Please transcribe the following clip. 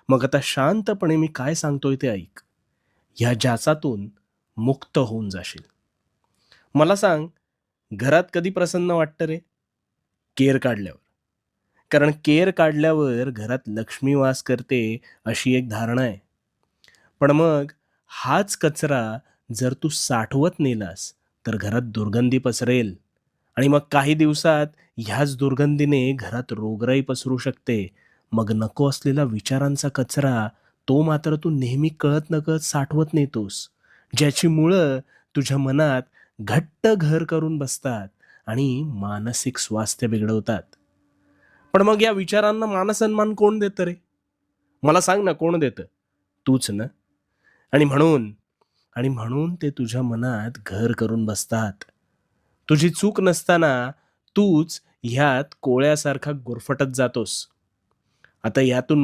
मग आता शांतपणे मी काय सांगतोय ते ऐक. ह्या जाचातून मुक्त होऊन जाशील. मला सांग, घरात कधी प्रसन्न वाटतं रे? केर काढल्यावर. कारण केर काढल्यावर घरात लक्ष्मी वास करते अशी एक धारणा आहे. पण मग हाच कचरा जर तू साठवत नेलास, तर घरात दुर्गंधी पसरेल आणि मग काही दिवसात ह्याच दुर्गंधीने घरात रोगराई पसरू शकते. मग नको असलेला विचारांचा कचरा, तो मात्र तू नेहमी कळत-नकळत साठवत नेतोस. ज्याची मुळं तुझ्या मनात घट्ट घर करून बसतात आणि मानसिक स्वास्थ्य बिघडवतात. पण मग या विचारांना मानसन्मान कोण देतं रे? मला सांग ना, कोण देतं? तूच ना. आणि म्हणून आणि म्हणून ते तुझ्या मनात घर करून बसतात. तुझी चूक नसताना तूच ह्यात कोळ्यासारखा गुरफटत जातोस. आता यातून